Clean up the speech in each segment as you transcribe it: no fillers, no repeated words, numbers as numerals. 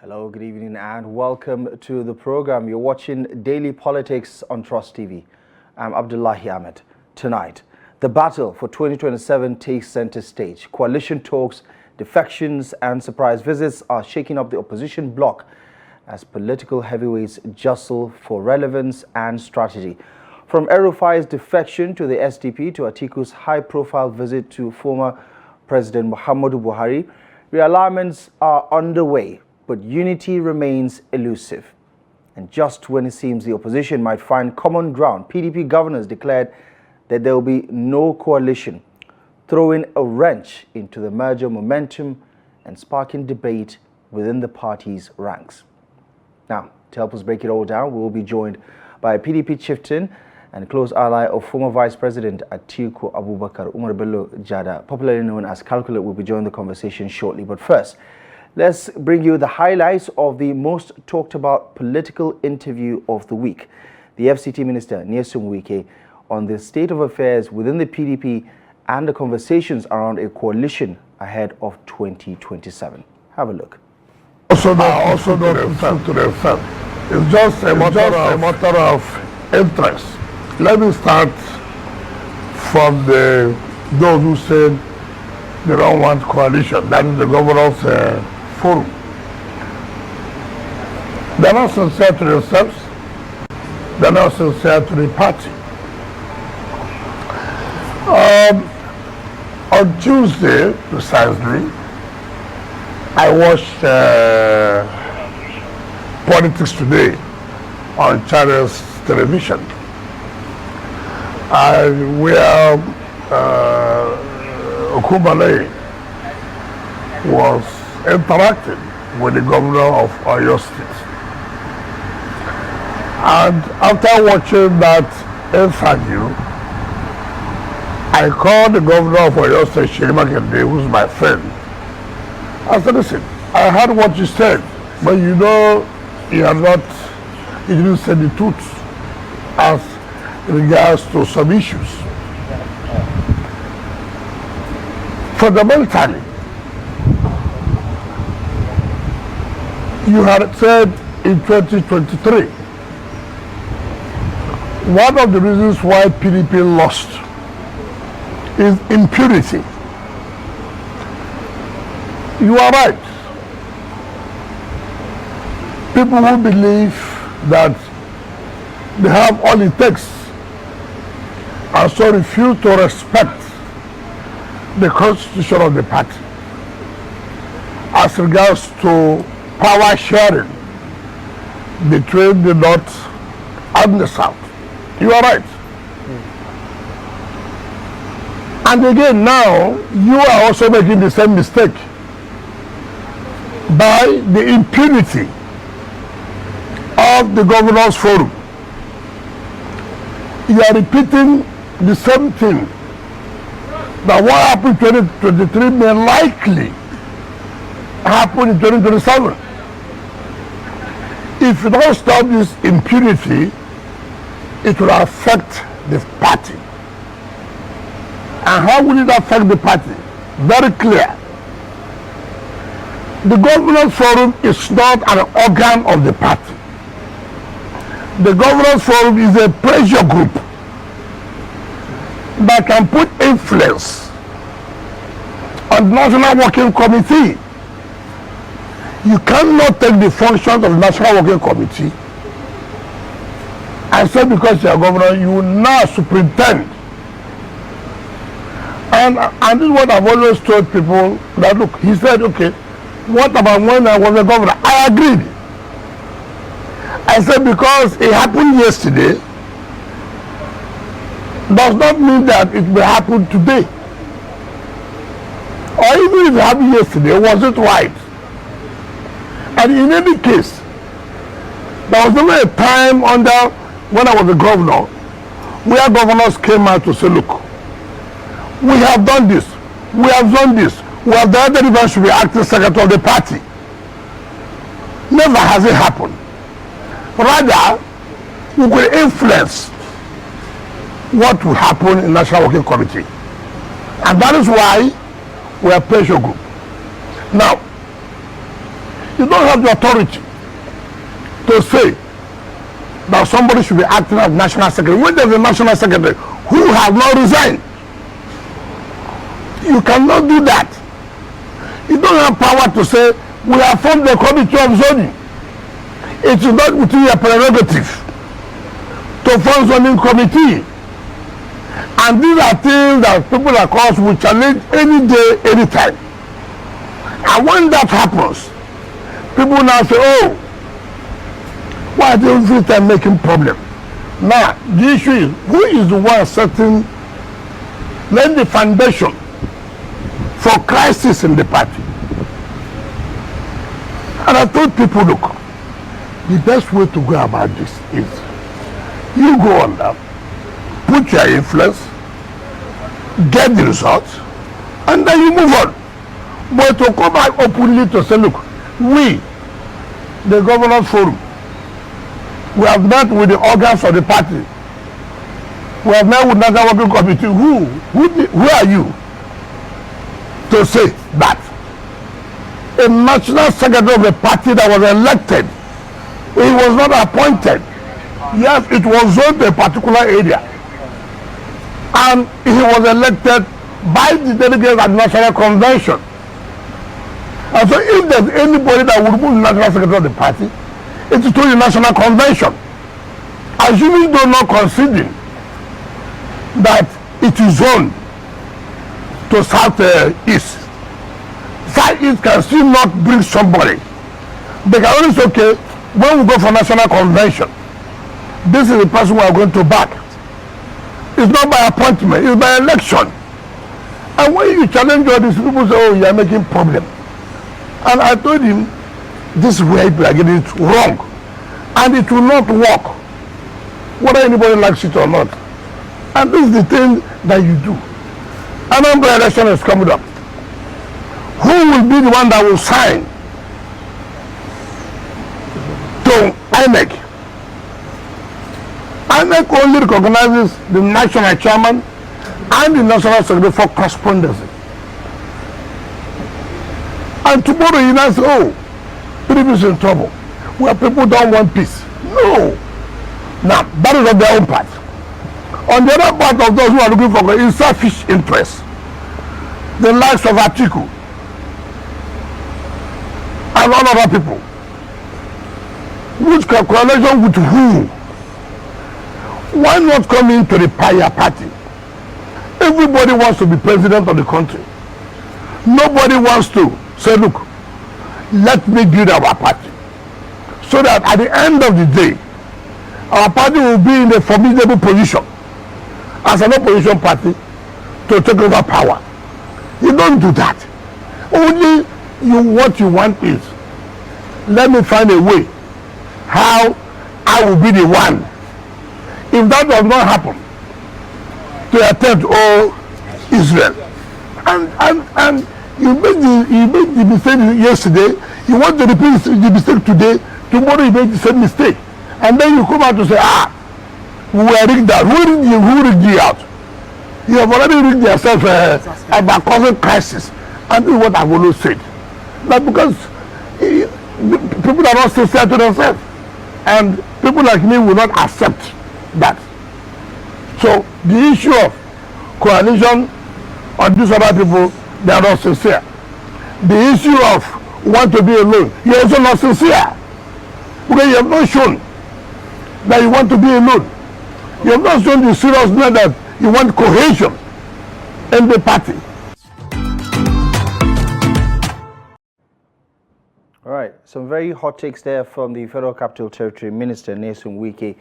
Hello, good evening and welcome to the program. You're watching Daily Politics on Trust TV. I'm Abdullahi Ahmed. Tonight, the battle for 2027 takes center stage. Coalition talks, defections and surprise visits are shaking up the opposition bloc as political heavyweights jostle for relevance and strategy. From El-Rufai's defection to the SDP to Atiku's high-profile visit to former President Muhammadu Buhari, realignments are underway, but unity remains elusive. And just when it seems the opposition might find common ground, PDP governors declared that there will be no coalition, throwing a wrench into the merger momentum and sparking debate within the party's ranks. Now, to help us break it all down, we will be joined by a PDP chieftain and close ally of former Vice President Atiku Abubakar, Umar Bello Jada, popularly known as Calculate, will be joining the conversation shortly. But first, let's bring you the highlights of the most talked about political interview of the week. The FCT Minister, Nyesom Wike, on the state of affairs within the PDP and the conversations around a coalition ahead of 2027. Have a look. Also not to the effect. It's just a matter of interest. Let me start from those who said they don't want coalition. That is the governors forum. They're not sincere to themselves. They're not sincere to the party. On Tuesday, precisely, I watched Politics Today on Channels Television, where Okumale was interacting with the governor of Oyo State. And after watching that interview, I called the governor of Oyo State, Shirima Kende, who's my friend. I said, listen, I heard what you said, but you know you didn't say the truth as regards to some issues. Fundamentally, you had said in 2023, one of the reasons why PDP lost is impunity. You are right. People who believe that they have all it takes and so refuse to respect the constitution of the party as regards to power sharing between the North and the South. You are right. And again, now you are also making the same mistake by the impunity of the governors forum. You are repeating the same thing, that what happened in 2023 may likely happen in 2027. If you don't stop this impunity, it will affect the party. And how will it affect the party? Very clear. The governors forum is not an organ of the party. The governors forum is a pressure group that can put influence on the National Working Committee. You cannot take the functions of the National Working Committee and say because you are governor, you will now superintend. And this is what I've always told people, that look, he said, okay, what about when I was a governor? I agreed. I said because it happened yesterday does not mean that it will happen today. Or even if it happened yesterday, was it right? And in any case, there was never a time when I was a governor where governors came out to say, look, we have done this, we have done this, we have done that, even should be acting secretary of the party. Never has it happened. Rather, we will influence what will happen in National Working Committee. And that is why we are pressure group. Now, you you don't have the authority to say that somebody should be acting as national secretary when there's a national secretary who has not resigned. You cannot do that. You don't have power to say, we have formed the committee of zoning. It is not within your prerogative to form zoning committee. And these are things that people like us will challenge any day, anytime. And when that happens, people now say, oh, why are they every time making problem? Now, the issue is, who is the one setting, laying the foundation for crisis in the party? And I told people, look, the best way to go about this is you go on there, put your influence, get the results, and then you move on. But to come back openly to say, look, we, the Governors Forum, we have met with the organs of the party. We have met with National Working Committee. Who are you to say that a national secretary of a party that was elected, he was not appointed. Yes, it was zoned to a particular area, and he was elected by the delegates at the National Convention. And so if there's anybody that would remove the national secretary of the party, it is through the National Convention. Assuming though not conceding that it is zoned to South East. South East can still not bring somebody. They can only say, okay, when we go for National Convention, this is the person we are going to back. It's not by appointment, it's by election. And when you challenge all these people, say, oh, you are making problem. And I told him, this is where people are getting it wrong. And it will not work, whether anybody likes it or not. And this is the thing that you do. Another election is coming up. Who will be the one that will sign to INEC? INEC only recognizes the national chairman and the national secretary for correspondence. And tomorrow you now say, oh, PDP is in trouble, where people don't want peace. No. Now, that is on their own part. On the other part of those who are looking for is selfish interest, the likes of Atiku and all other people, which coalition with who? Why not come into the Paya party? Everybody wants to be president of the country. Nobody wants to say, look, let me build our party, so that at the end of the day, our party will be in a formidable position as an opposition party to take over power. You don't do that. Only what you want is, let me find a way how I will be the one. If that does not happen, to attempt all Israel, and you made the mistake yesterday, you want to repeat the mistake today, tomorrow you make the same mistake, and then you come out to say, we were rigged out. Who rigged you out? You have already rigged yourself about causing crisis. And this is what I've always said. But because people are not sincere to themselves, and people like me will not accept that. So the issue of coalition on these other people, they are not sincere. The issue of want to be alone, you're also not sincere, because you have not shown that you want to be alone. You have not shown the seriousness that you want cohesion in the party. All right, some very hot takes there from the Federal Capital Territory Minister, Nyesom Wike.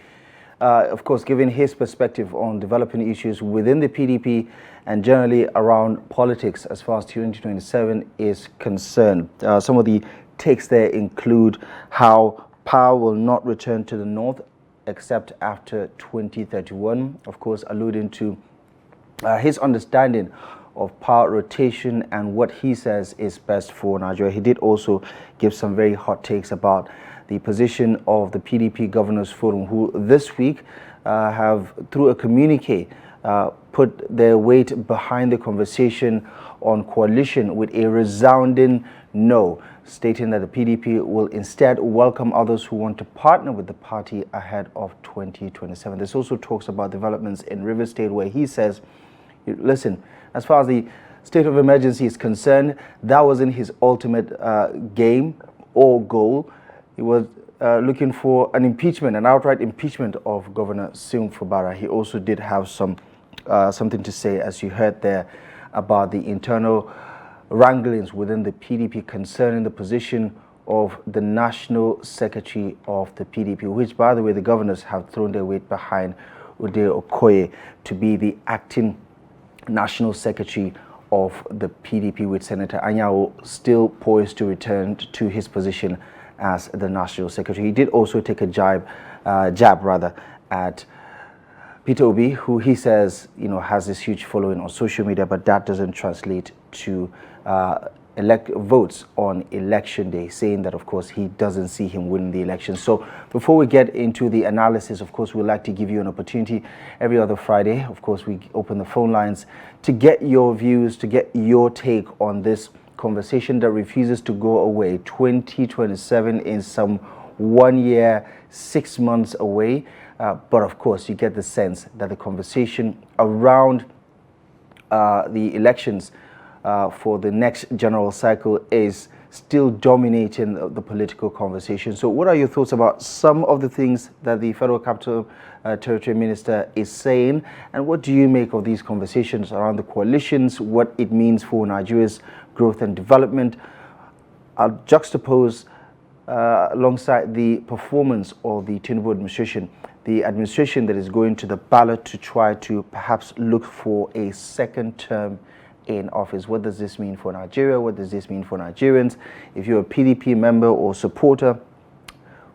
Of course, giving his perspective on developing issues within the PDP and generally around politics as far as 2027 is concerned. Some of the takes there include how power will not return to the north except after 2031, of course, alluding to his understanding of power rotation and what he says is best for Nigeria. He did also give some very hot takes about the position of the PDP Governors Forum, who this week have, through a communique, put their weight behind the conversation on coalition with a resounding no. stating that the PDP will instead welcome others who want to partner with the party ahead of 2027. This also talks about developments in Rivers State, where he says, listen, as far as the state of emergency is concerned, that wasn't his ultimate game or goal. He was looking for an impeachment, an outright impeachment of Governor Sim Fubara. He also did have something to say, as you heard there, about the internal wranglings within the PDP concerning the position of the National Secretary of the PDP, which, by the way, the governors have thrown their weight behind Ude Okoye to be the acting National Secretary of the PDP, with Senator Anyanwu still poised to return to his position as the National Secretary. He did also take a jab at Peter Obi, who he says, has this huge following on social media, but that doesn't translate to elect votes on election day, saying that, of course, he doesn't see him winning the election. So before we get into the analysis, of course, we'd like to give you an opportunity every other Friday. Of course, we open the phone lines to get your views, to get your take on this conversation that refuses to go away. 2027 is some 1 year, 6 months away. But of course, you get the sense that the conversation around the elections for the next general cycle is still dominating the political conversation. So what are your thoughts about some of the things that the Federal Capital Territory Minister is saying? And what do you make of these conversations around the coalitions, what it means for Nigeria's growth and development? I'll juxtapose alongside the performance of the Tinubu administration, the administration that is going to the ballot to try to perhaps look for a second term in office. What does this mean for Nigeria? What does this mean for Nigerians? If you're a PDP member or supporter,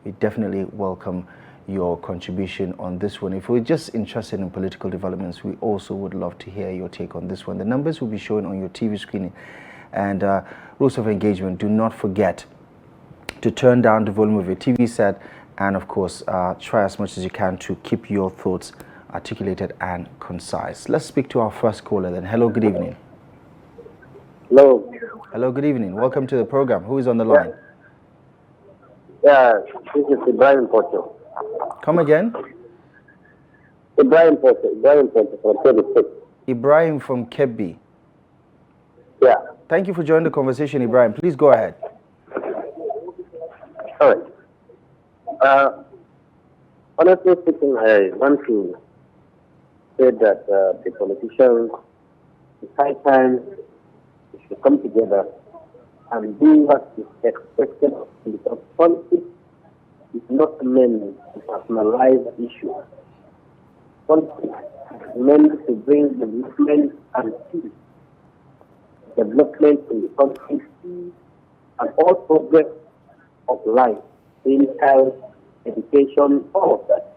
we definitely welcome your contribution on this one. If we're just interested in political developments, we also would love to hear your take on this one. The numbers will be shown on your TV screen. And rules of engagement, do not forget to turn down the volume of your TV set, and of course, try as much as you can to keep your thoughts articulated and concise. Let's speak to our first caller then. Hello, good evening. Hello. Hello, good evening. Welcome to the program. Who is on the line? Yeah, this is Ibrahim Porto. Come again? Ibrahim Porto from Kebbi. Ibrahim from Kebbi. Yeah. Thank you for joining the conversation, Ibrahim. Please go ahead. All right. Honestly speaking, I want to say that the politicians, it's high time we should come together and do what is expected, because politics is not meant to personalize issue. Politics is meant to bring development and peace, development in the country, and all progress of life, in health, education, all of that.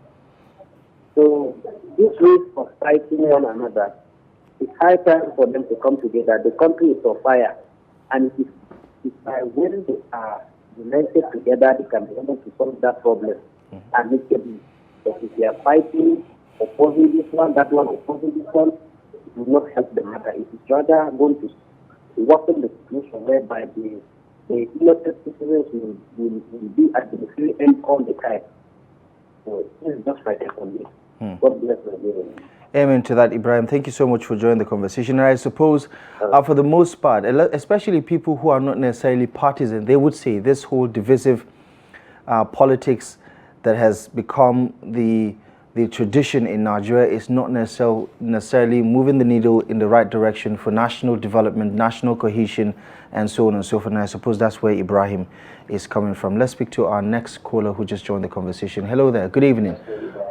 So this way of fighting one another, it's high time for them to come together. The country is on fire, and it's by when they are united together, they can be able to solve that problem and make it. But if they are fighting, opposing this one, that one, opposing this one, it will not help the matter. It is rather going to worsen the situation whereby the elected citizens will be at the free end all the time. So this is just my take on this. God bless Nigeria. Amen to that, Ibrahim. Thank you so much for joining the conversation. And I suppose, for the most part, especially people who are not necessarily partisan, they would say this whole divisive politics that has become the tradition in Nigeria is not necessarily moving the needle in the right direction for national development, national cohesion, and so on and so forth. And I suppose that's where Ibrahim is coming from. Let's speak to our next caller who just joined the conversation. Hello there. Good evening.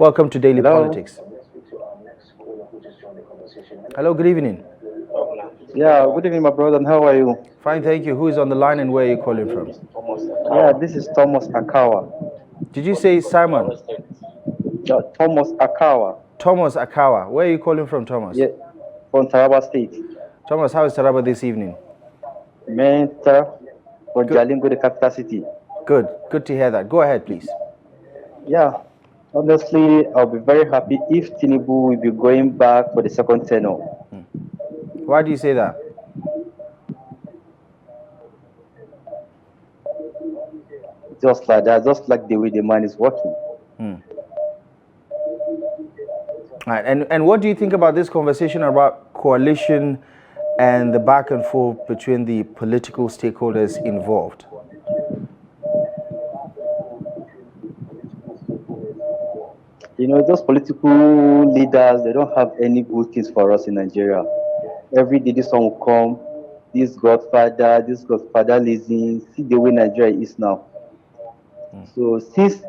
Welcome to Daily Politics. Hello, good evening. Yeah, good evening, my brother, and how are you? Fine, thank you. Who is on the line and where are you calling from? Yeah, this is Thomas Akawa. Did you say Simon? Thomas Akawa. Thomas Akawa. Where are you calling from, Thomas? Yeah, from Taraba State. Thomas, how is Taraba this evening? Mentor for Jalingo, the capital city. Good. Good to hear that. Go ahead, please. Yeah, honestly, I'll be very happy if Tinubu will be going back for the second tenure. Why do you say that? Just like that, just like the way the man is working. Right. And what do you think about this conversation about coalition and the back and forth between the political stakeholders involved? You know, those political leaders, they don't have any good things for us in Nigeria. Every day this one will come, this godfatherlism, see the way Nigeria is now. So since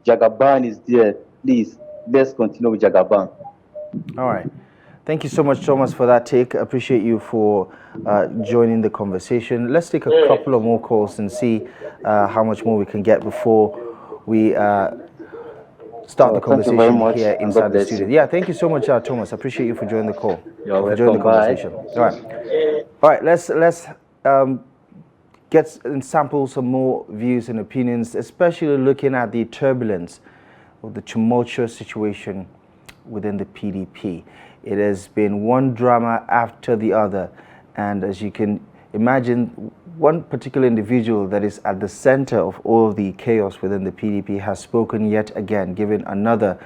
Jagaban is there, please, let's continue with Jagaban. All right. Thank you so much, Thomas, for that take. I appreciate you for joining the conversation. Let's take a couple of more calls and see how much more we can get before we start the conversation here inside the studio. Yeah, thank you so much, Thomas. I appreciate you for joining the call. You're welcome. Conversation. All right. Let's get and sample some more views and opinions, especially looking at the turbulence of the tumultuous situation within the PDP. It has been one drama after the other, and as you can imagine, one particular individual that is at the center of all of the chaos within the PDP has spoken yet again, giving another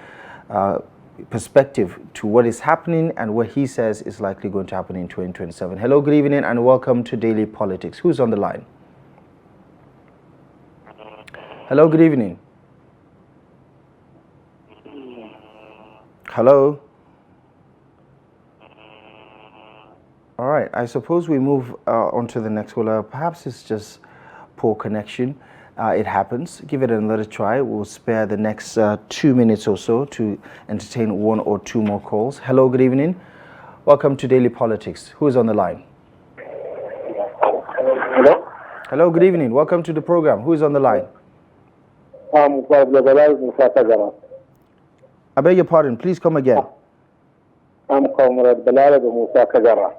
perspective to what is happening and what he says is likely going to happen in 2027. Hello, good evening, and welcome to Daily Politics. Who's on the line? Hello, good evening. Hello. All right, I suppose we move on to the next caller. Perhaps it's just poor connection. It happens. Give it another try. We'll spare the next 2 minutes or so to entertain one or two more calls. Hello, good evening. Welcome to Daily Politics. Who is on the line? Hello? Hello, good evening. Welcome to the program. Who is on the line? I beg your pardon. Please come again. I'm Comrade Balarabe Musa Kagara.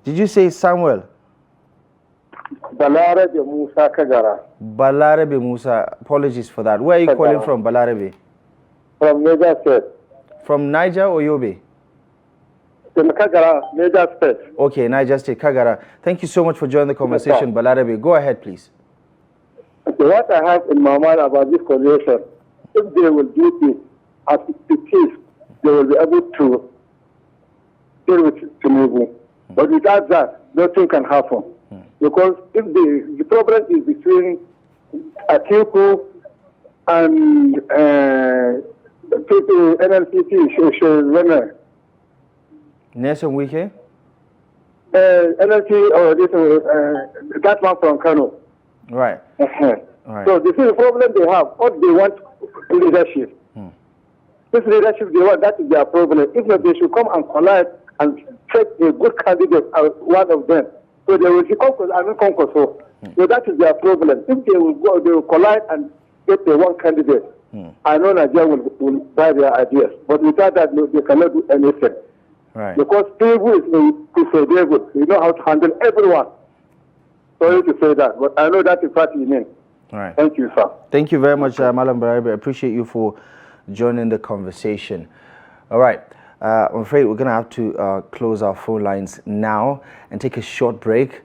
Did you say Samuel? Balarabe Musa Kagara. Balarabe Musa. Apologies for that. Where are you calling from, Balarabe? From Niger State. From Niger or Yobe? From Kagara, Niger State. Okay, Niger State, Kagara. Thank you so much for joining the conversation, Balarabe. Go ahead, please. Okay, what I have in my mind about this coalition, if they will do this as it is, they will be able to deal with tinubu. But without that, nothing can happen. Because if the problem is between Atiku and NLPP, Nelson Wike? NLP or that one from Kano. Right. Right. So this is the problem they have. What they want leadership. This leadership they want, that is their problem. If not, they should come and collide and take a good candidate as one of them. So they will become conquer. So that is their problem. If they will go, they will collide and get the one candidate. I know Nigeria will buy their ideas. But without that, no, they cannot do anything. Right. Because people is a devil. You know how to handle everyone. Sorry to say that, but I know that is what you mean. All right. Thank you, sir. Thank you very much, Malam Barabi. I appreciate you for joining the conversation. All right. I'm afraid we're going to have to close our phone lines now and take a short break.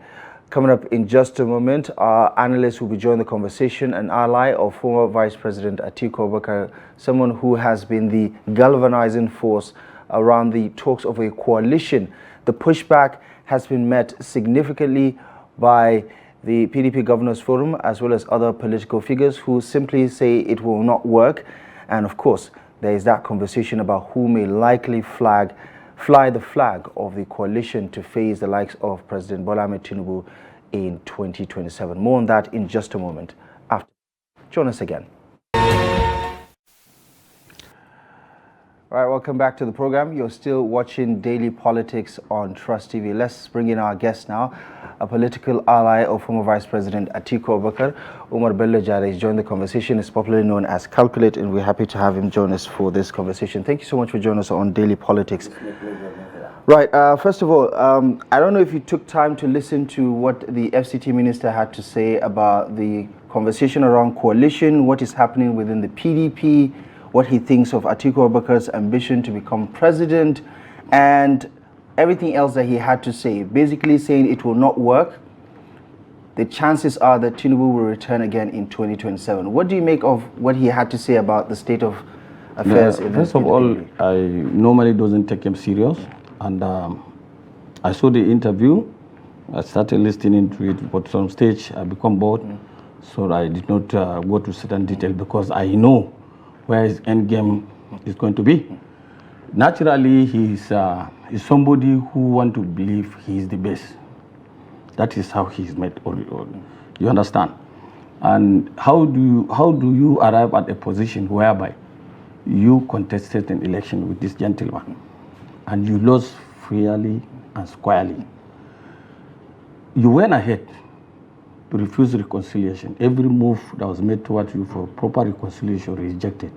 Coming up in just a moment, our analyst will be joining the conversation, an ally of former Vice President Atiku Abubakar, someone who has been the galvanizing force around the talks of a coalition. The pushback has been met significantly by the PDP Governors Forum as well as other political figures who simply say it will not work. And of course, there is that conversation about who may likely fly the flag of the coalition to face the likes of President Bola Ahmed Tinubu in 2027. More on that in just a moment. After, join us again. All right, welcome back to the program. You're still watching Daily Politics on Trust TV. Let's bring in our guest now, a political ally of former Vice President Atiku Abubakar. Umar Bello has joined the conversation. Is popularly known as Calculate, and we're happy to have him join us for this conversation. Thank you so much for joining us on Daily Politics. Right, first of all, I don't know if you took time to listen to what the FCT Minister had to say about the conversation around coalition, what is happening within the PDP, what he thinks of Atiku Abubakar's ambition to become president, and everything else that he had to say, basically saying it will not work. the chances are that Tinubu will return again in 2027. What do you make of what he had to say about the state of affairs? First of all, I normally doesn't take him serious, and I saw the interview. I started listening to it, but on stage I become bored, so I did not go to certain detail because I know where his end game is going to be. Naturally, he's somebody who want to believe he is the best. That is how he's made. You understand? And how do you arrive at a position whereby you contested an election with this gentleman and you lost fairly and squarely? You went ahead to refuse reconciliation. Every move that was made towards you for proper reconciliation rejected.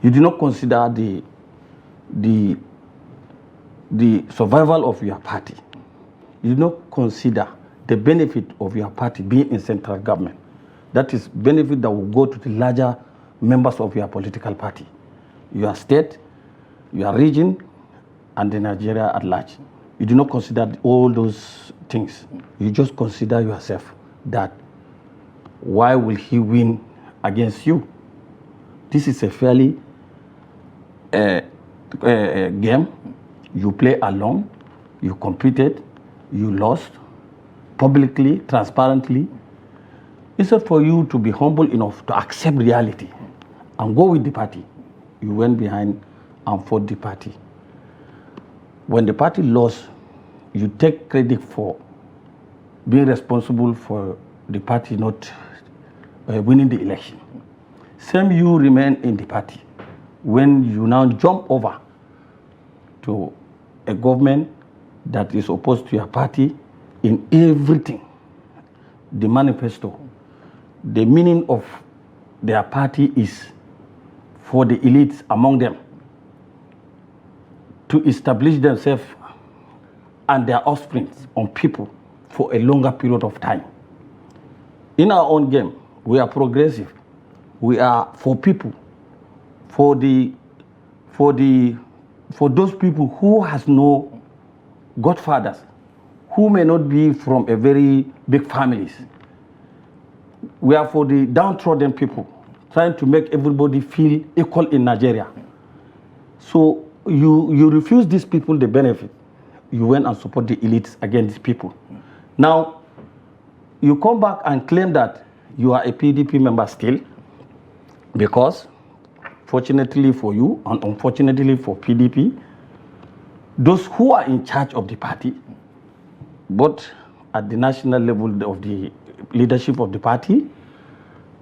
You did not consider the survival of your party. You did not consider the benefit of your party being in central government. That is benefit that will go to the larger members of your political party, your state, your region, and the Nigeria at large. You do not consider all those things. You just consider yourself that why will he win against you? This is a fairly game. You play alone, you competed, you lost publicly, transparently. Instead for you to be humble enough to accept reality and go with the party, you went behind and fought the party. When the party lost, you take credit for being responsible for the party not winning the election. Same you remain in the party. When you now jump over to a government that is opposed to your party in everything, the manifesto, the meaning of their party is for the elites among them to establish themselves and their offspring on people for a longer period of time. In our own game, we are progressive. We are for people, for those people who has no godfathers, who may not be from a very big families. We are for the downtrodden people, trying to make everybody feel equal in Nigeria. So you refuse these people the benefit. You went and support the elites against people. Now, you come back and claim that you are a PDP member still, because fortunately for you and unfortunately for PDP, those who are in charge of the party, both at the national level of the leadership of the party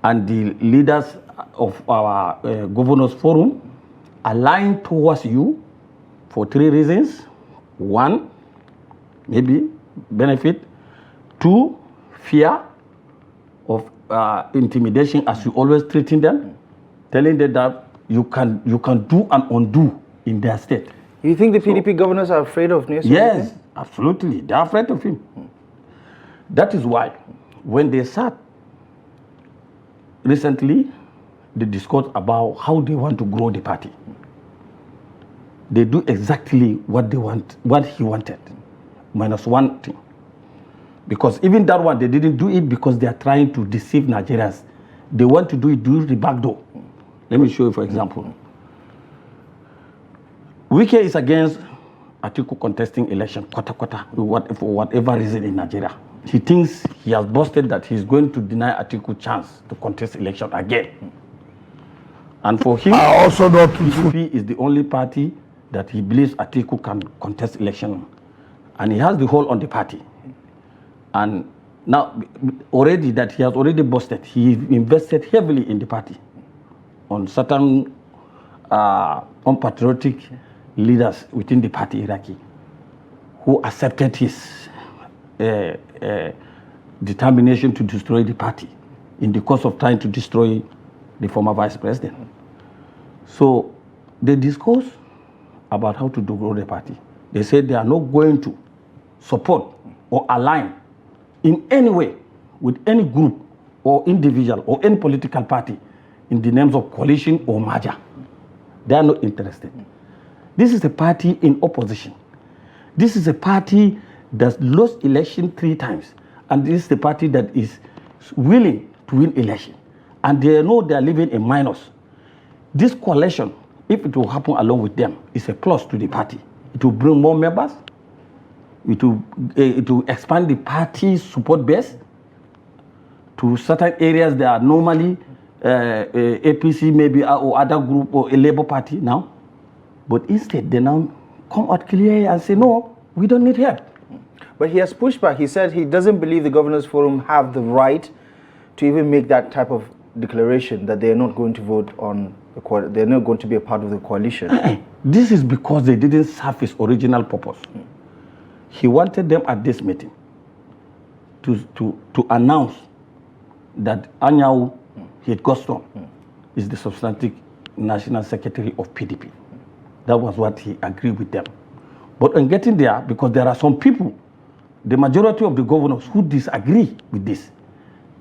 and the leaders of our governors forum, align towards you for 3 reasons. 1, maybe benefit. 2, fear of intimidation, as you always treating them, telling them that you can do and undo in their state. You think the PDP governors are afraid of Nelson? Yes, absolutely. They are afraid of him. That is why when they sat recently, they discussed about how they want to grow the party. They do exactly what they want, what he wanted, minus one thing. Because even that one, they didn't do it because they are trying to deceive Nigerians. They want to do it through the back door. Let me show you, for example. Wike is against Atiku contesting election, for whatever reason in Nigeria. He thinks he has boasted that he's going to deny Atiku chance to contest election again. And for him, I also know PDP is the only party that he believes Atiku can contest election. And he has the hold on the party. And now, already that he has already boasted, he invested heavily in the party on certain unpatriotic leaders within the party hierarchy who accepted his determination to destroy the party in the course of trying to destroy the former vice president. So they discussed about how to grow the party. They said they are not going to support or align in any way with any group or individual or any political party in the names of coalition or merger. They are not interested. This is a party in opposition. This is a party that lost election 3 times and this is the party that is willing to win election, and they know they are living in minus. This coalition, if it will happen along with them, is a plus to the party. It will bring more members. It will expand the party's support base to certain areas that are normally APC maybe or other group or a Labour Party now. But instead, they now come out clearly and say, no, we don't need help. But he has pushed back. He said he doesn't believe the Governors Forum have the right to even make that type of declaration that they are not going to vote on they're not going to be a part of the coalition. This is because they didn't serve his original purpose. He wanted them at this meeting to announce that Anyau Hit-Gostom is the substantive national secretary of PDP. That was what he agreed with them. But on getting there, because there are some people, the majority of the governors who disagree with this,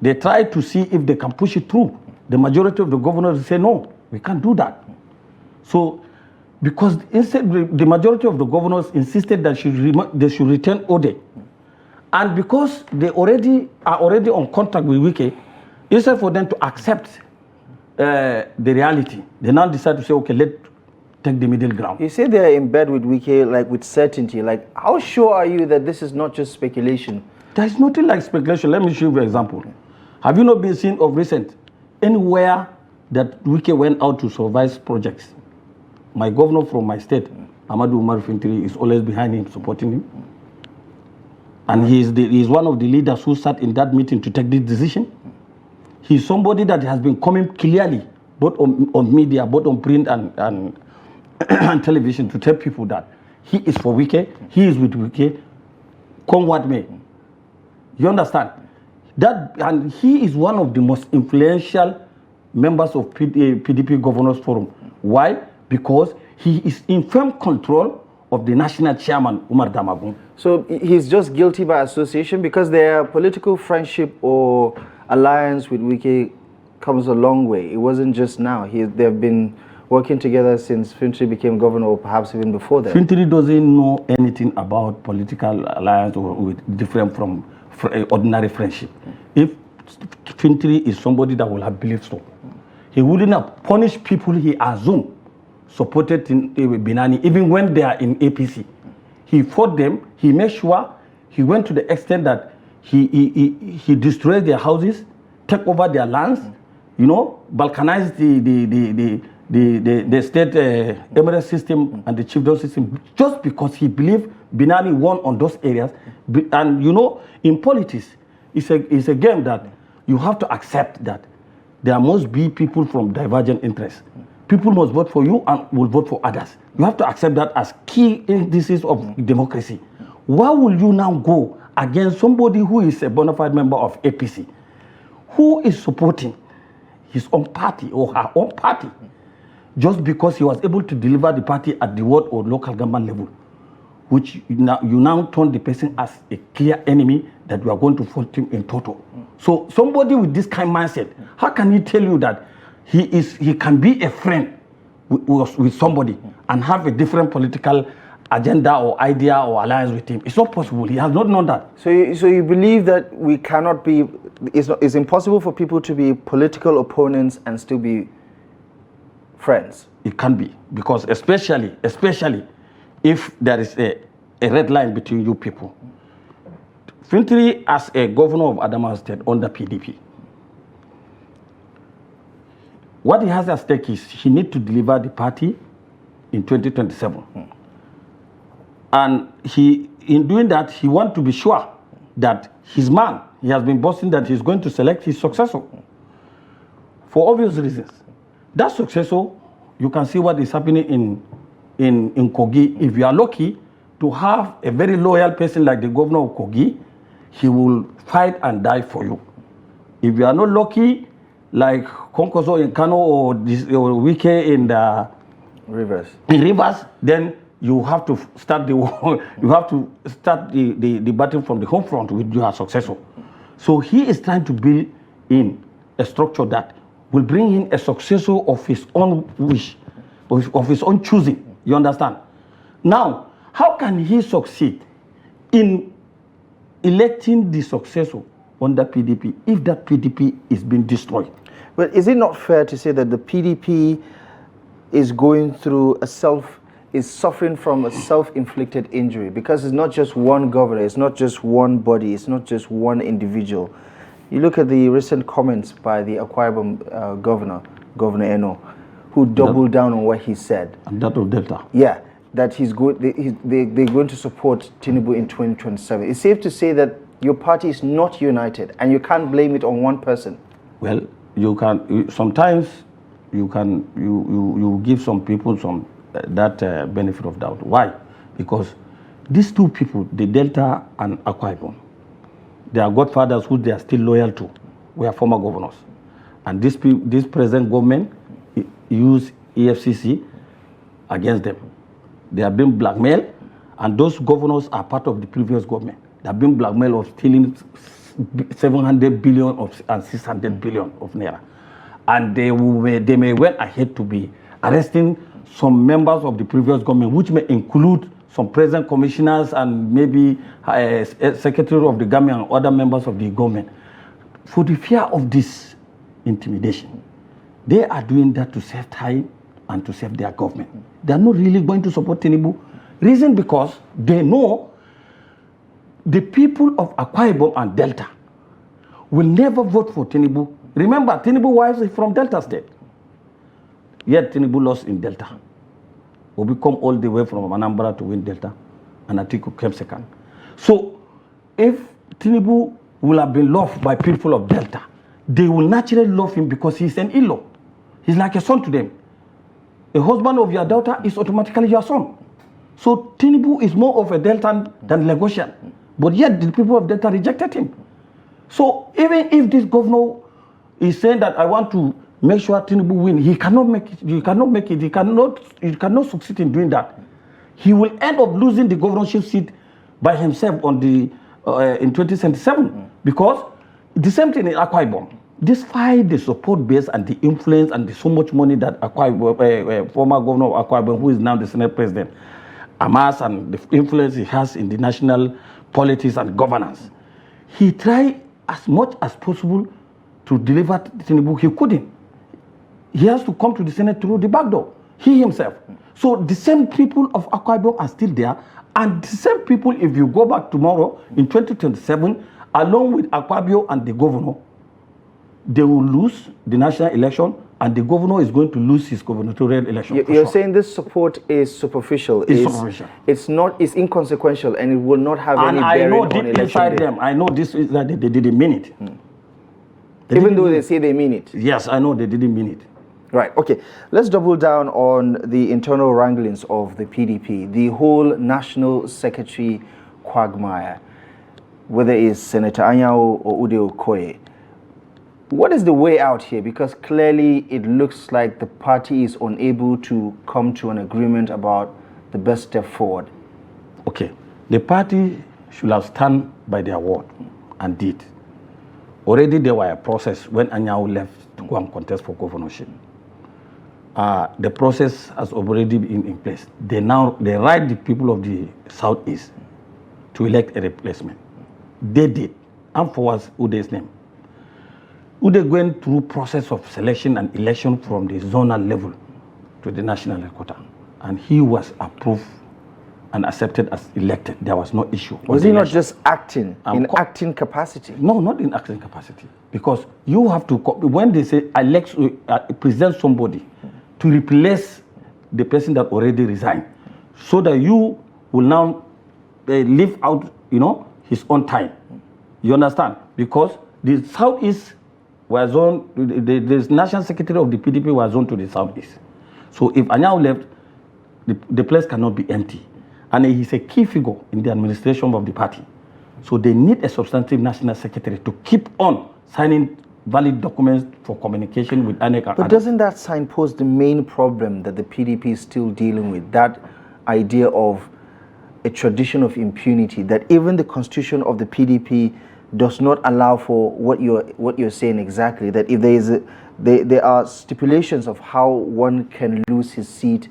they try to see if they can push it through. The majority of the governors say, no, we can't do that. So, because instead the majority of the governors insisted that they should return Ode. And because they are already on contract with Wike, instead for them to accept the reality, they now decide to say, okay, let's take the middle ground. You say they're in bed with Wike, like with certainty. Like, how sure are you that this is not just speculation? There's nothing like speculation. Let me show you an example. Have you not been seen of recent anywhere that Wike went out to supervise projects? My governor from my state, Amadou Umar Fintiri, is always behind him, supporting him. And he is one of the leaders who sat in that meeting to take this decision. He's somebody that has been coming clearly, both on media, both on print and television, to tell people that he is for Wike, he is with Wike, come what may. You understand? And he is one of the most influential members of PDP Governors Forum. Why? Because he is in firm control of the national chairman, Umar Damagun. So he's just guilty by association because their political friendship or alliance with Wike comes a long way. It wasn't just now. They've been working together since Fintiri became governor, or perhaps even before that. Fintiri doesn't know anything about political alliance or different from ordinary friendship. If Fintiri is somebody that will have believed so, he wouldn't have punished people he assumed supported Binani, even when they are in APC. He fought them. He made sure he went to the extent that he destroyed their houses, took over their lands, balkanized the state emirate system and the chiefdom system, just because he believed Binani won on those areas. And in politics, it's a game that you have to accept that there must be people from divergent interests. People must vote for you and will vote for others. You have to accept that as key indices of democracy. Why will you now go against somebody who is a bona fide member of APC, who is supporting his own party or her own party, just because he was able to deliver the party at the ward or local government level, which you now turn the person as a clear enemy that you are going to fault him in total. So somebody with this kind of mindset, how can he tell you that he can be a friend with somebody and have a different political agenda or idea or alliance with him? It's not possible. He has not known that. So you believe that we cannot be, it's impossible for people to be political opponents and still be friends? It can be, because especially if there is a red line between you people. Fintiri, as a governor of Adamawa State under PDP, what he has at stake is he needs to deliver the party in 2027. And in doing that, he wants to be sure that his man, he has been boasting that he's going to select his successor. For obvious reasons. That successor, you can see what is happening in Kogi. If you are lucky to have a very loyal person like the governor of Kogi, he will fight and die for you. If you are not lucky, like Konkoso in Kano or Wike in the Rivers, then you have to start the war. You have to start the battle from the home front with your successor. So he is trying to build in a structure that will bring in a successor of his own wish, of his own choosing. You understand? Now, how can he succeed in electing the successor under PDP if that PDP is being destroyed. But is it not fair to say that the PDP is going through is suffering from a self-inflicted injury? Because it's not just one governor, it's not just one body, it's not just one individual. You look at the recent comments by the Akwa Ibom Governor Eno, who doubled down on what he said. And that of Delta. Yeah, that they're going to support Tinubu in 2027. It's safe to say that your party is not united, and you can't blame it on one person. Well, sometimes you give some people that benefit of doubt. Why? Because these two people, the Delta and Akwa Ibom, they are godfathers who they are still loyal to. We are former governors, and this present government use EFCC against them. They have been blackmailed, and those governors are part of the previous government. They have been blackmailed of stealing 700 billion and 600 billion of naira, and they may went ahead to be arresting some members of the previous government, which may include some present commissioners and maybe secretary of the government and other members of the government. For the fear of this intimidation, they are doing that to save time and to save their government. They are not really going to support Tinubu. Reason because they know the people of Akwa Ibom and Delta will never vote for Tinubu. Remember, Tinubu wife is from Delta State. Yet Tinubu lost in Delta. Obi come all the way from Anambra to win Delta, and Atiku came second. So, if Tinubu will have been loved by people of Delta, they will naturally love him because he's an in-law. He's like a son to them. A husband of your daughter is automatically your son. So Tinubu is more of a Delta than Lagosian. But yet the people of Delta rejected him. So even if this governor is saying that I want to make sure Tinubu win, he cannot make it. He cannot succeed in doing that. He will end up losing the governorship seat by himself on the in 2077 because the same thing in Akwa Ibom. Despite the support base and the influence and the so much money that former governor of Akwa Ibom, who is now the Senate president, amassed, and the influence he has in the national politics and governance, he tried as much as possible to deliver Tinubu. He couldn't. He has to come to the Senate through the back door, he himself. So the same people of Akwa Ibom are still there, and the same people, if you go back tomorrow in 2027, along with Akwa Ibom and the governor, they will lose the national election, and the governor is going to lose his gubernatorial election. You're saying this support is superficial. It's superficial. It's not. It's inconsequential, and it will not have any bearing on election day. Inside them, I know this is that they didn't mean it. Even though they say they mean it. Yes, I know they didn't mean it. Right. Okay. Let's double down on the internal wranglings of the PDP. The whole national secretary quagmire, whether it's Senator Anyao or Ude Okoye. What is the way out here? Because clearly it looks like the party is unable to come to an agreement about the best step forward. Okay. The party should have stand by their word and did. Already there was a process when Anyao left to go and contest for governorship. The process has already been in place. They write the people of the Southeast to elect a replacement. They did. And for us, Ude's name. Ude going through process of selection and election from the zonal level to the national headquarters. And he was approved and accepted as elected. There was no issue. Was he not just acting in acting capacity? No, not in acting capacity. Because you have to, when they say present somebody to replace the person that already resigned, so that you will now live out, his own time. You understand? Because the Southeast was zoned, the national secretary of the PDP was zoned to the Southeast. So if Anyao left, the place cannot be empty. And he's a key figure in the administration of the party. So they need a substantive national secretary to keep on signing valid documents for communication with ANEC. But doesn't that signpost the main problem that the PDP is still dealing with? That idea of a tradition of impunity, that even the constitution of the PDP does not allow for what you're saying exactly, that if there are stipulations of how one can lose his seat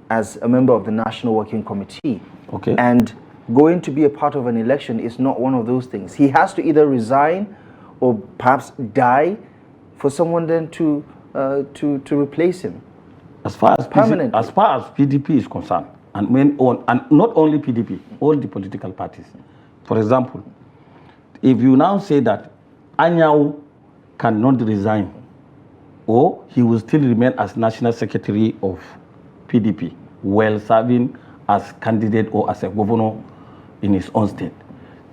as a member of the National Working Committee. Okay. And going to be a part of an election is not one of those things. He has to either resign or perhaps die for someone then to replace him. As far as PDP is concerned, and not only PDP, all the political parties. For example, if you now say that Anyao cannot resign, or he will still remain as National Secretary of PDP while serving as candidate or as a governor in his own state.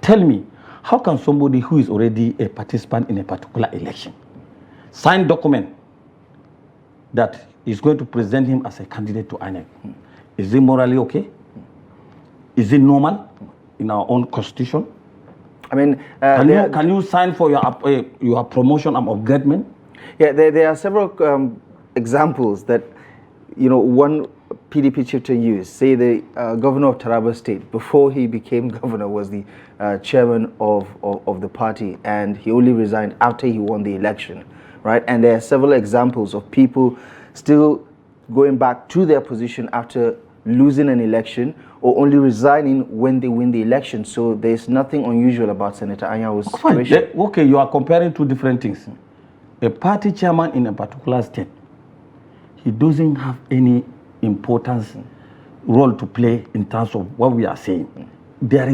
Tell me, how can somebody who is already a participant in a particular election sign document that is going to present him as a candidate to INEC? Is it morally okay? Is it normal in our own constitution? I mean, can you sign for your promotion and upgradement? Yeah, there are several examples that, one PDP chieftain used. Say the governor of Taraba State, before he became governor, was the chairman of the party, and he only resigned after he won the election, right? And there are several examples of people still going back to their position after losing an election, or only resigning when they win the election. So there's nothing unusual about Senator Anyao's situation. Okay, you are comparing two different things. A party chairman in a particular state, he doesn't have any importance role to play in terms of what we are saying. There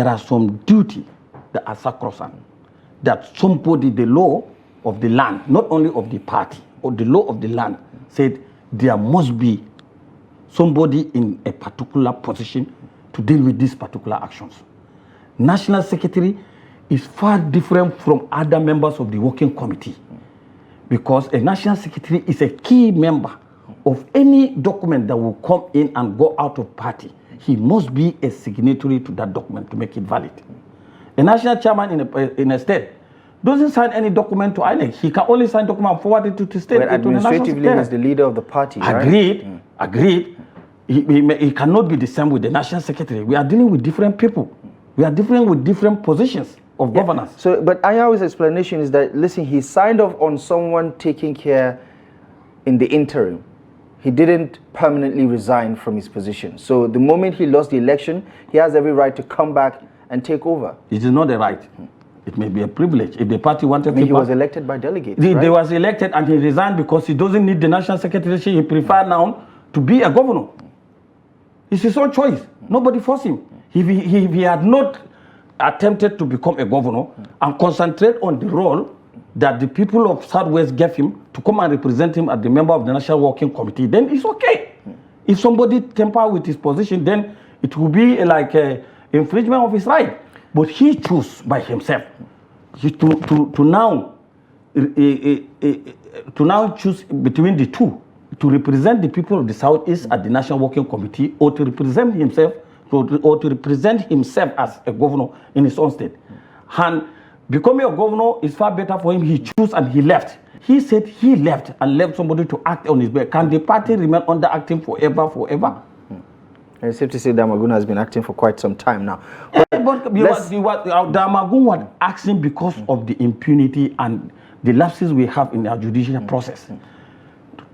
are some duty that are sacrosanct, that somebody, the law of the land, not only of the party, or the law of the land, said there must be somebody in a particular position to deal with these particular actions. National Secretary is far different from other members of the working committee, because a National Secretary is a key member of any document that will come in and go out of party. He must be a signatory to that document to make it valid. A national chairman in a state doesn't sign any document to INEC. He can only sign document and forward it to the state. But administratively, he's the leader of the party, Agreed. Right? Agreed. He cannot be the same with the national secretary. We are dealing with different people. We are dealing with different positions of governance. So, but Anyao's explanation is that, listen, he signed off on someone taking care in the interim. He didn't permanently resign from his position. So the moment he lost the election, he has every right to come back and take over. It is not a right. It may be a privilege. If the party wanted to... He was elected by delegates, He right? was elected and he resigned because he doesn't need the national secretaryship. He prefers now to be a governor. It's his own choice. Nobody forced him. If he had not attempted to become a governor and concentrate on the role that the people of Southwest gave him to come and represent him as the member of the National Working Committee, then it's okay. If somebody tamper with his position, then it will be like an infringement of his right. But he chose by himself to now choose between the two, to represent the people of the Southeast at the National Working Committee, or to represent himself, as a governor in his own state. And becoming a governor is far better for him. He chose and he left. He said he left and left somebody to act on his behalf. Can the party remain under acting forever? It's safe to say Damagun has been acting for quite some time now. But Damagun was acting because of the impunity and the lapses we have in our judicial process.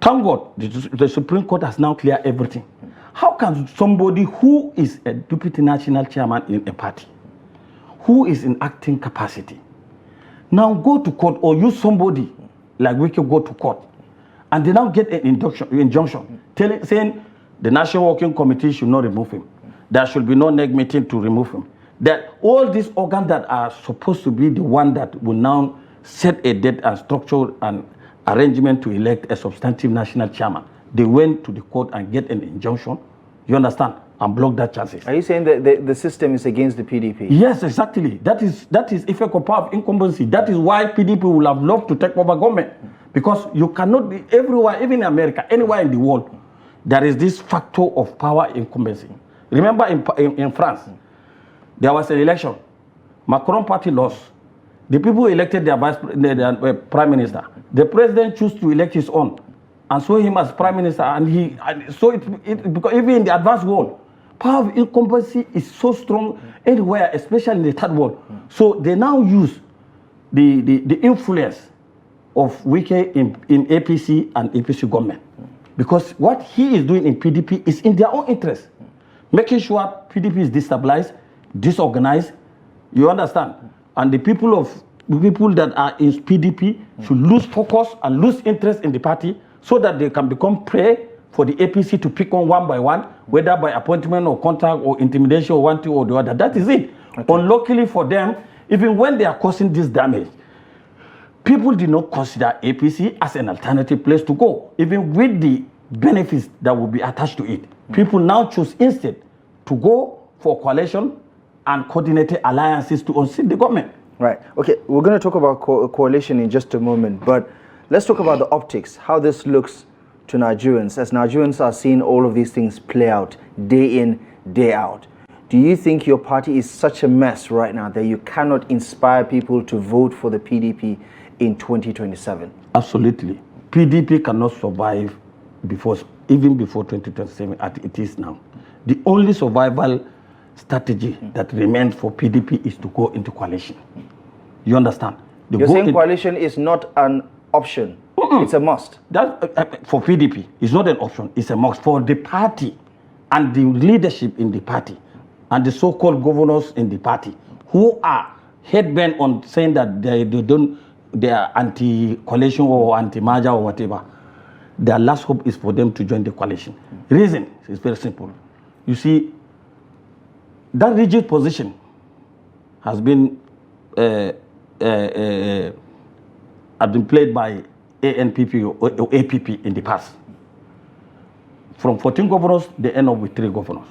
Thank God, the Supreme Court has now cleared everything. How can somebody who is a deputy national chairman in a party, who is in acting capacity, now go to court or use somebody like we can go to court, and they now get an injunction saying the National Working Committee should not remove him. There should be no NEG meeting to remove him. That all these organs that are supposed to be the one that will now set a date and structure and arrangement to elect a substantive national chairman, they went to the court and get an injunction, you understand, and block that chances. Are you saying that the system is against the PDP? Yes, exactly. That is effect of power of incumbency. That is why PDP will have loved to take over government, because you cannot be everywhere, even in America, anywhere in the world, there is this factor of power incumbency. Remember in France, there was an election. Macron party lost. The people elected their prime minister. The president chose to elect his own and saw him as prime minister. Because even in the advanced world, power of incumbency is so strong anywhere, especially in the third world. So they now use the influence of Wike in APC and APC government. Because what he is doing in PDP is in their own interest. Making sure PDP is destabilized, disorganized. You understand? And the people that are in PDP should lose focus and lose interest in the party so that they can become prey for the APC to pick on one by one, whether by appointment or contract or intimidation or one thing or the other. That is it. Okay. Unluckily for them, even when they are causing this damage, people did not consider APC as an alternative place to go, even with the benefits that will be attached to it. People now choose instead to go for coalition and coordinated alliances to unseat the government. Right. Okay, we're going to talk about coalition in just a moment, but let's talk about the optics, how this looks to Nigerians, as Nigerians are seeing all of these things play out day in, day out. Do you think your party is such a mess right now that you cannot inspire people to vote for the PDP in 2027? Absolutely. PDP cannot survive even before 2027 as it is now. The only survival strategy that remains for PDP is to go into coalition. You understand? You're saying coalition is not an option. It's a must. That for PDP, it's not an option. It's a must for the party and the leadership in the party and the so-called governors in the party who are headbent on saying that they are anti-coalition or anti-merger or whatever. Their last hope is for them to join the coalition. Reason is very simple. You see, that rigid position has been played by ANPP or APP in the past. From 14 governors, they end up with 3 governors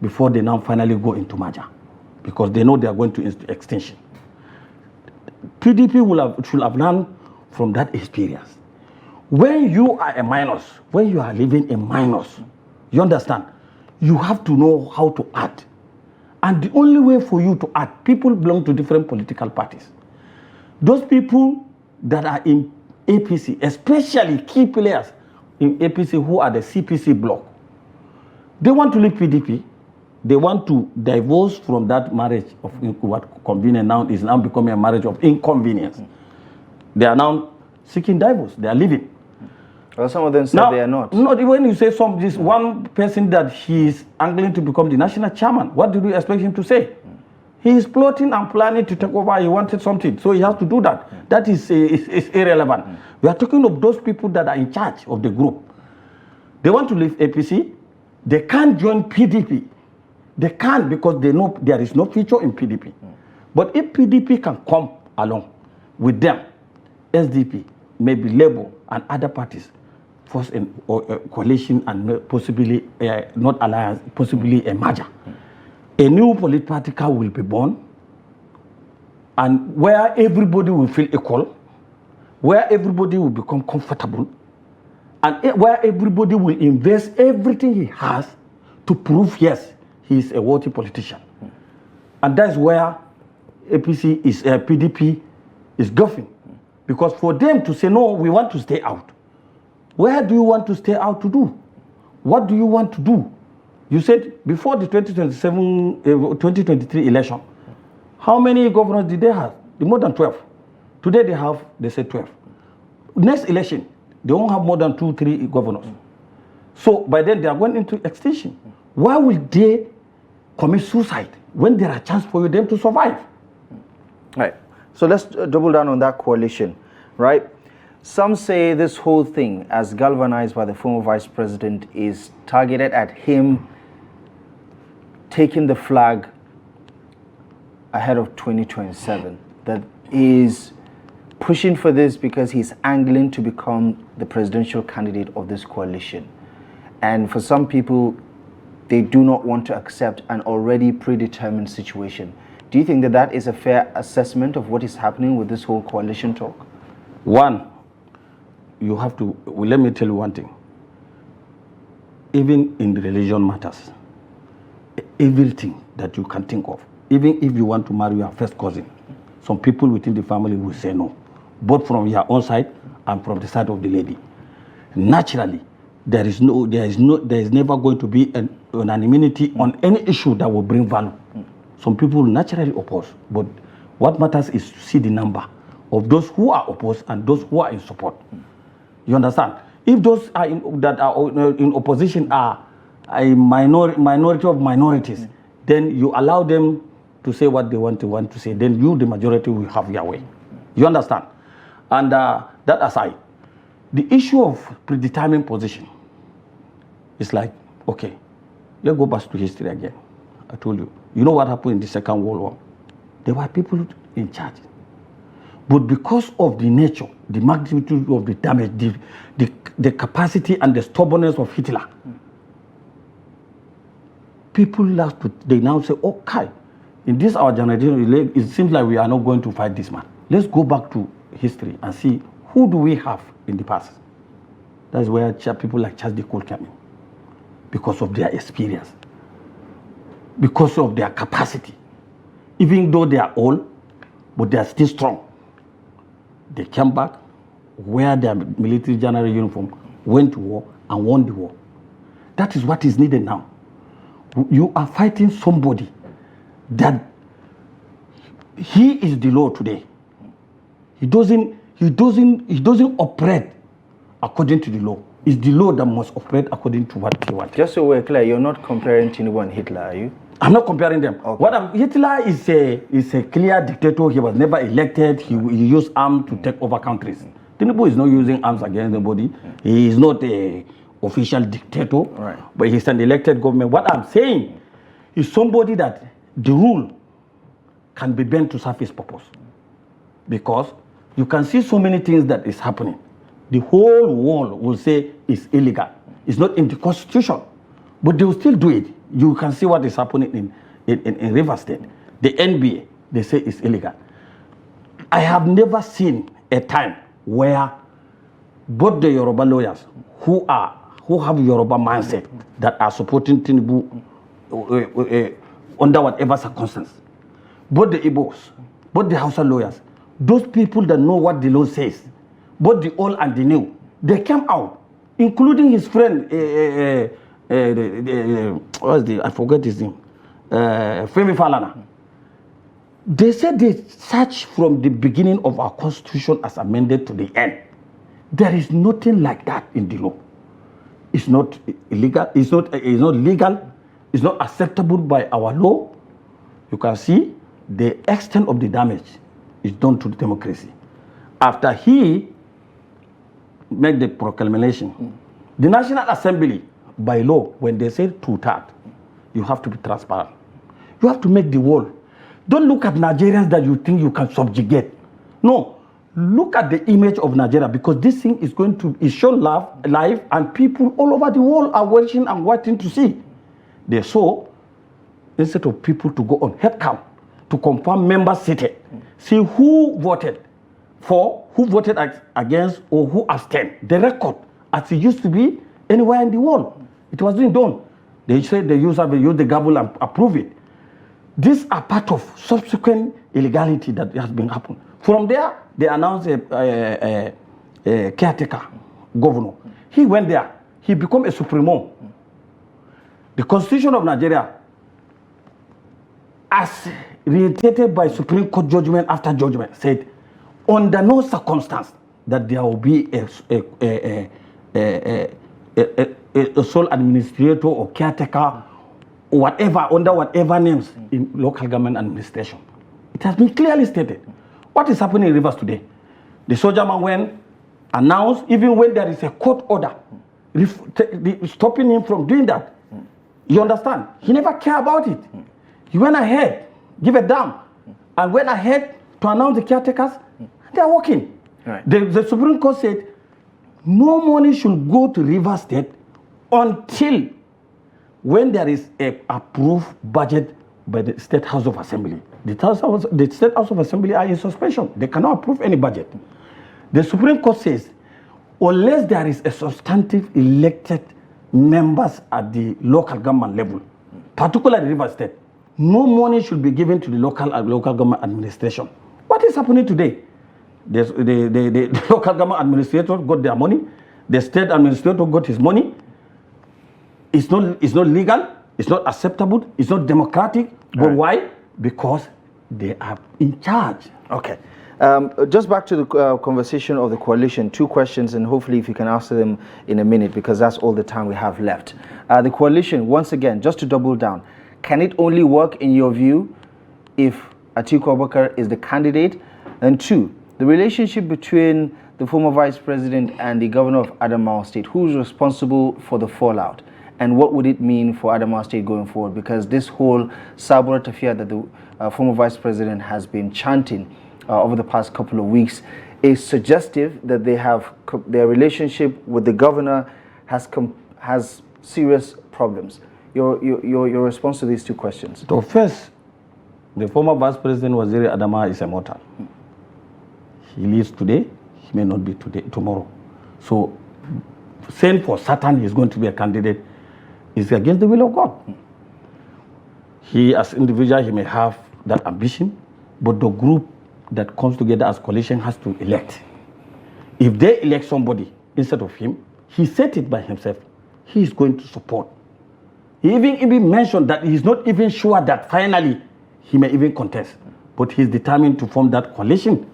before they now finally go into merger because they know they are going to extinction. PDP should have learned from that experience. When you are a minus, when you are living in minus, you understand, you have to know how to act. And the only way for you to act, people belong to different political parties. Those people that are in APC, especially key players in APC who are the CPC bloc, they want to leave PDP. They want to divorce from that marriage of what convenience now is now becoming a marriage of inconvenience. They are now seeking divorce. They are leaving. Well, some of them say they are not. Not when you say this one person that he is angling to become the national chairman, what do you expect him to say? He is plotting and planning to take over. He wanted something, so he has to do that. That is irrelevant. We are talking of those people that are in charge of the group. They want to leave APC. They can't join PDP. They can't because they know there is no future in PDP. But if PDP can come along with them, SDP, maybe Labour and other parties, force a coalition and possibly not alliance, possibly a merger. A new political party will be born, and where everybody will feel equal, where everybody will become comfortable, and where everybody will invest everything he has to prove, yes, he is a worthy politician. And that's where PDP is going. Because for them to say, no, we want to stay out. Where do you want to stay out to do? What do you want to do? You said before the 2023 election, how many governors did they have? More than 12. Today they say 12. Next election, they won't have more than 2-3 governors. So by then they are going into extinction. Why will they commit suicide when there are chance for them to survive? Right. So let's double down on that coalition, right? Some say this whole thing, as galvanized by the former vice president, is targeted at him taking the flag ahead of 2027. That is pushing for this because he's angling to become the presidential candidate of this coalition. And for some people, they do not want to accept an already predetermined situation. Do you think that that is a fair assessment of what is happening with this whole coalition talk? One, you have to, let me tell you one thing. Even in religion matters, everything that you can think of, even if you want to marry your first cousin, some people within the family will say no, both from your own side and from the side of the lady. Naturally, there is never going to be an unanimity on any issue that will bring value. Some people naturally oppose, but what matters is to see the number of those who are opposed and those who are in support. You understand? If those that are in opposition are a minority of minorities, then you allow them to say what they want to say. Then you, the majority, will have your way. You understand? And that aside, the issue of predetermined position is like, okay, let's go back to history again. I told you. You know what happened in the Second World War? There were people in charge. But because of the nature, the magnitude of the damage, the capacity and the stubbornness of Hitler, people they now say, okay, in this our generation, it seems like we are not going to fight this man. Let's go back to history and see who do we have in the past. That's where people like Charles de Gaulle came in, because of their experience, because of their capacity. Even though they are old, but they are still strong. They came back, wear their military general uniform, went to war, and won the war. That is what is needed now. You are fighting somebody that he is the law today. He doesn't operate according to the law. It's the law that must operate according to what he wants. Just so we're clear, you're not comparing Tinubu and Hitler, are you? I'm not comparing them. Okay. Hitler is a clear dictator. He was never elected. He used arms to take over countries. Tinubu is not using arms against anybody. He is not a official dictator, right, but he's an elected government. What I'm saying is somebody that the rule can be bent to serve his purpose. Because you can see so many things that is happening. The whole world will say it's illegal. It's not in the constitution, but they will still do it. You can see what is happening in Rivers State. The NBA, they say it's illegal. I have never seen a time where both the Yoruba lawyers who have Yoruba mindset that are supporting Tinubu under whatever circumstance, both the Igbos, both the Hausa lawyers, those people that know what the law says, both the old and the new, they came out, including his friend, I forget his name, Femi Falana. They said they searched from the beginning of our constitution as amended to the end. There is nothing like that in the law. It's not illegal, it's not legal, it's not acceptable by our law. You can see the extent of the damage is done to the democracy. After he made the proclamation, the National Assembly, by law, when they say 2/3, you have to be transparent. You have to make the wall. Don't look at Nigerians that you think you can subjugate. No, look at the image of Nigeria, because this thing is going to is shown live, and people all over the world are watching and waiting to see. They saw, instead of people to go on head count to confirm members seated, see who voted for, who voted against, or who abstained. The record, as it used to be anywhere in the world, it was being done. They said they use the gavel and approve it. These are part of subsequent illegality that has been happening. From there, they announced a caretaker governor. He went there. He became a supremo. The Constitution of Nigeria, as reiterated by Supreme Court judgment after judgment, said under no circumstance that there will be a sole administrator or caretaker or whatever, under whatever names in local government administration. It has been clearly stated. What is happening in Rivers today? The soldierman went, announced, even when there is a court order, stopping him from doing that. You understand? He never cared about it. He went ahead, give a damn, and went ahead to announce the caretakers. They are working. Right. The Supreme Court said no money should go to Rivers State until when there is a approved budget by the State House of Assembly. The State House of Assembly are in suspension. They cannot approve any budget. The Supreme Court says unless there is a substantive elected members at the local government level, particularly Rivers State, no money should be given to the local government administration. What is happening today? The local government administrator got their money. The state administrator got his money. It's not legal. It's not acceptable. It's not democratic. But why? Because they are in charge. Okay. Just back to the conversation of the coalition, 2 questions, and hopefully if you can answer them in a minute, because that's all the time we have left. The coalition, once again, just to double down, Can it only work, in your view, if Atiku Abubakar is the candidate? And two, the relationship between the former vice president and the governor of Adamawa State, who's responsible for the fallout? And what would it mean for Adamawa State going forward? Because this whole Saburat affair that the former vice president has been chanting over the past couple of weeks is suggestive that their relationship with the governor has serious problems. Your response to these two questions? So first, the former vice president Waziri Adama is a mortal. He lives today, he may not be tomorrow. So saying for certain he's going to be a candidate is against the will of God. He, as individual, he may have that ambition, but the group that comes together as coalition has to elect. If they elect somebody instead of him, he said it by himself, he is going to support. He even mentioned that he's not even sure that finally he may even contest, but he's determined to form that coalition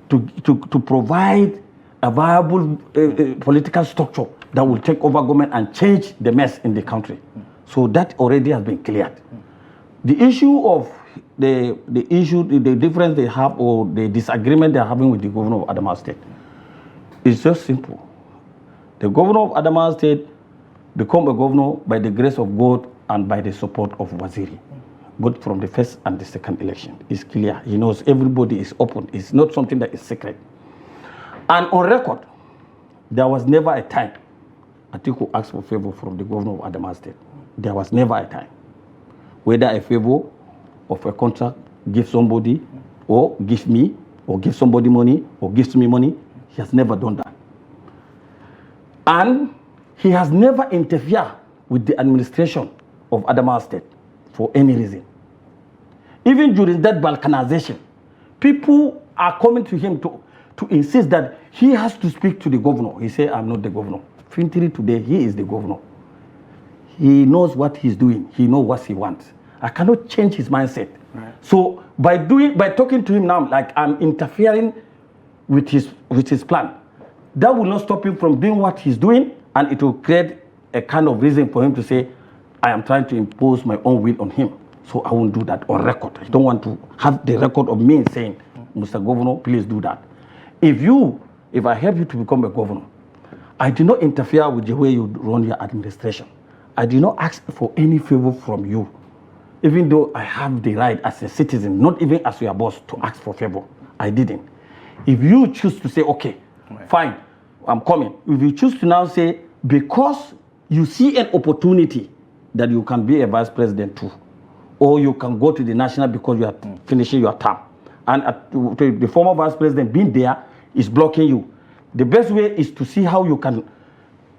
to provide a viable political structure that will take over government and change the mess in the country. So that already has been cleared. The issue of the difference they have, or the disagreement they're having with the governor of Adamawa State is just simple. The governor of Adamawa State become a governor by the grace of God and by the support of Waziri, both from the first and the second election. It's clear. He knows everybody is open. It's not something that is secret. And on record, there was never a time Atiku asked for favor from the governor of Adamawa State. There was never a time. Whether a favor of a contract, give somebody, or give me, or give somebody money, or gives me money, he has never done that. And he has never interfered with the administration of Adamawa State for any reason. Even during that balkanization, people are coming to him to insist that he has to speak to the governor. He said, I'm not the governor. Fintiri today, he is the governor. He knows what he's doing. He knows what he wants. I cannot change his mindset. Right. So by talking to him now, like I'm interfering with his plan, that will not stop him from doing what he's doing, and it will create a kind of reason for him to say, I am trying to impose my own will on him. So I won't do that on record. I don't want to have the record of me saying, Mr. Governor, please do that. If I help you to become a governor, I do not interfere with the way you run your administration. I do not ask for any favor from you, even though I have the right as a citizen, not even as your boss, to ask for favor. I didn't. If you choose to say, okay, fine, I'm coming. If you choose to now say, because you see an opportunity that you can be a vice president too, or you can go to the national because you are finishing your term, and the former vice president being there is blocking you, the best way is to see how you can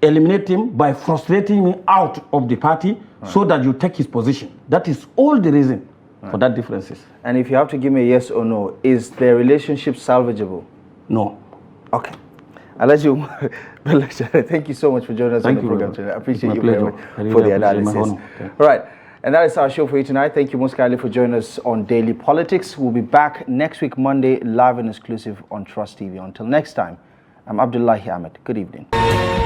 eliminate him by frustrating him out of the party, so that you take his position. That is all the reason for that differences. And if you have to give me a yes or no, is their relationship salvageable? No. Okay. I'll let you. Thank you so much for joining us on the program today. I appreciate you very much for the analysis. All right. And that is our show for you tonight. Thank you most kindly for joining us on Daily Politics. We'll be back next week, Monday, live and exclusive on Trust TV. Until next time, I'm Abdullahi Ahmed. Good evening.